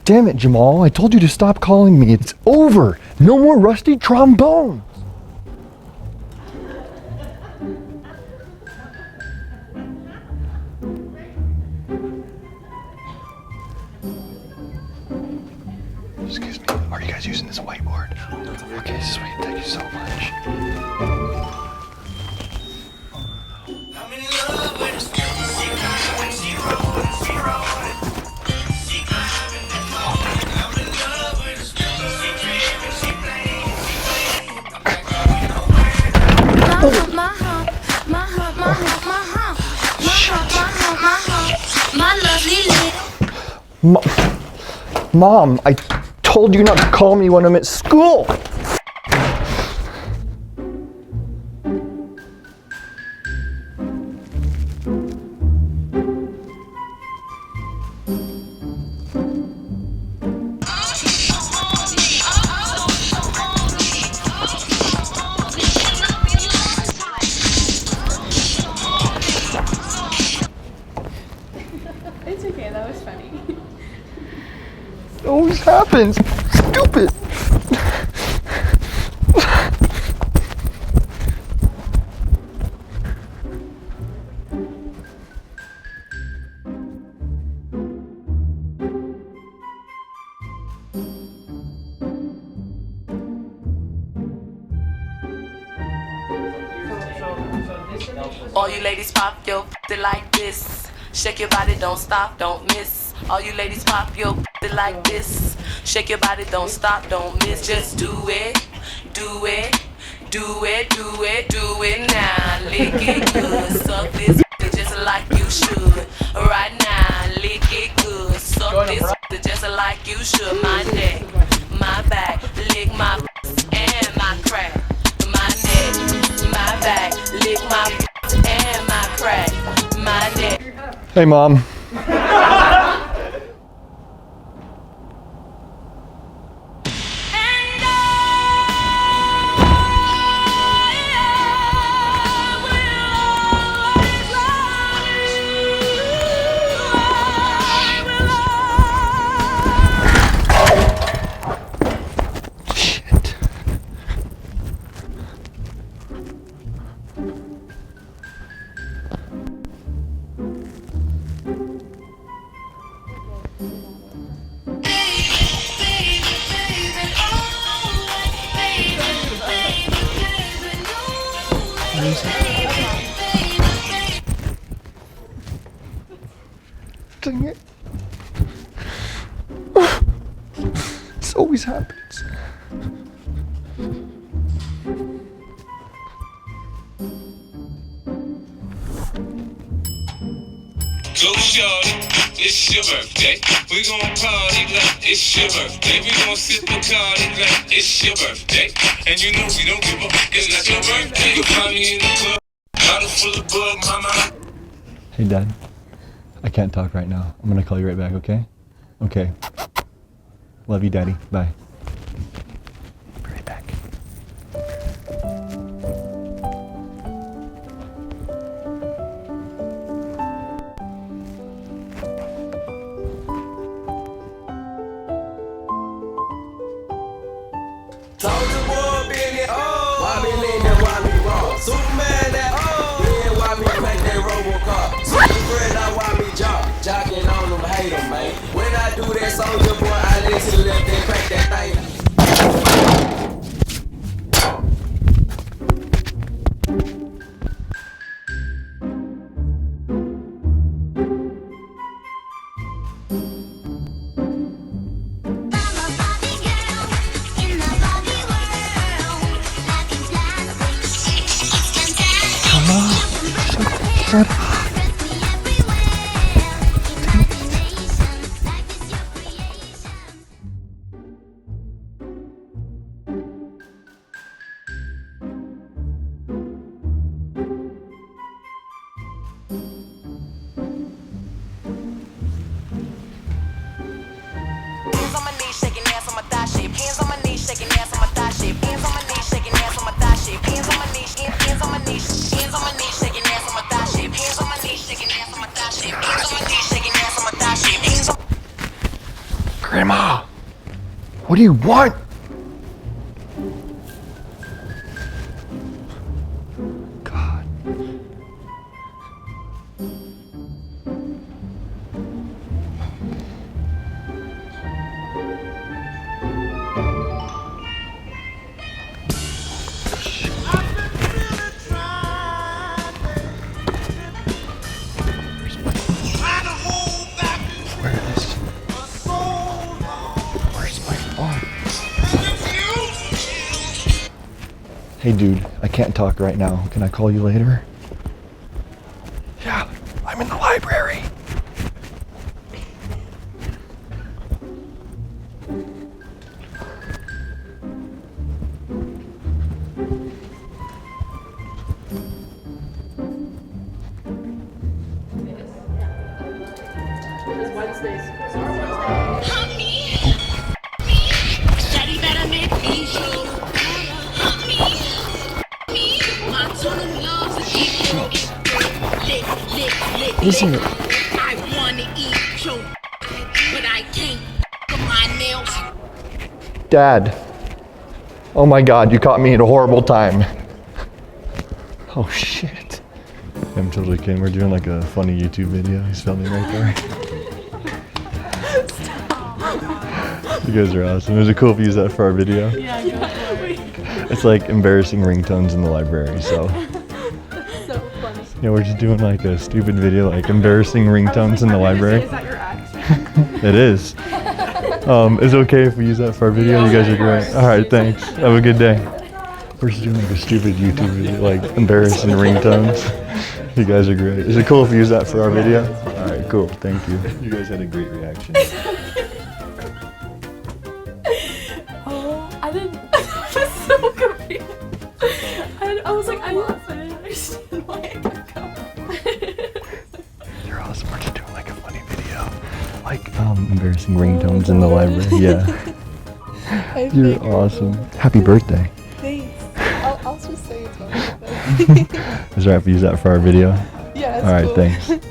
Damn it, Jamal. I told you to stop calling me. It's over. No more rusty trombone. Excuse me. Are you guys using this whiteboard? Okay, sweet. Thank you so much. Mom, I told you not to call me when I'm at school. It's okay, that was funny. It always happens. Stupid. All you ladies pop your like this. Shake your body, don't stop, don't miss. All you ladies pop your like this. Shake your body, don't stop, don't miss. Just do it, do it, do it, do it, do it now. Lick it good, suck this just like you should. Right now, lick it good, suck this just like you should. My neck, my back, lick my and my crack. My neck, my back, lick my and my crack. My neck. Hey, Mom. Dang it. This always happens. Go shorty, it's your birthday. We gon' party like it's your birthday. We gon' sip a party like it's your birthday. And you know we don't give up, it's not your birthday. You'll find me in the club, bottle full of bug, mama. Hey, Dad. I can't talk right now. I'm gonna call you right back, okay? Okay. Love you, Daddy. Bye. Be right back. Soldier boy, Billy, oh, why me lean that, why me walk? Superman that, oh, yeah, why me make that Robocop? Super friend, now why me jock? Jocking on them, hate them, man. When I do that, soldier boy, I listen to let them crack that thing. Hands on my knees, shaking ass on my thigh shape. Hands on my knees, shaking ass on my thigh shape. Hands on my knees, hands on my knees, hands on my knees, shaking ass on my thigh shape. Hands on Grandma, what do you want? God. Hey dude, I can't talk right now. Can I call you later? Yeah, I'm in the library. Listen. I wanna eat your, but I can't. My nails. Dad. Oh my God, you caught me at a horrible time. Oh shit. I'm totally kidding. We're doing like a funny YouTube video. He's filming right there. You guys are awesome. Is it cool if you use that for our video? Yeah, go for it. It's like embarrassing ringtones in the library, so. So funny. Yeah, we're just doing like a stupid video, like embarrassing ringtones in the library. Is that your accent? It is. Is it okay if we use that for our video? You guys are great. All right, thanks. Have a good day. We're just doing like a stupid YouTube video, like embarrassing ringtones. You guys are great. Is it cool if we use that for our video? All right, cool. Thank you. You guys had a great reaction. Oh, I didn't. I was so confused. I was like, I didn't understand why I got going. You're awesome. We're just doing like a funny video, like embarrassing ringtones in the library. Yeah. You're awesome. Happy birthday. Thanks. I'll just say it's my birthday. Is it right if we use that for our video? Yeah, it's All right, cool. thanks.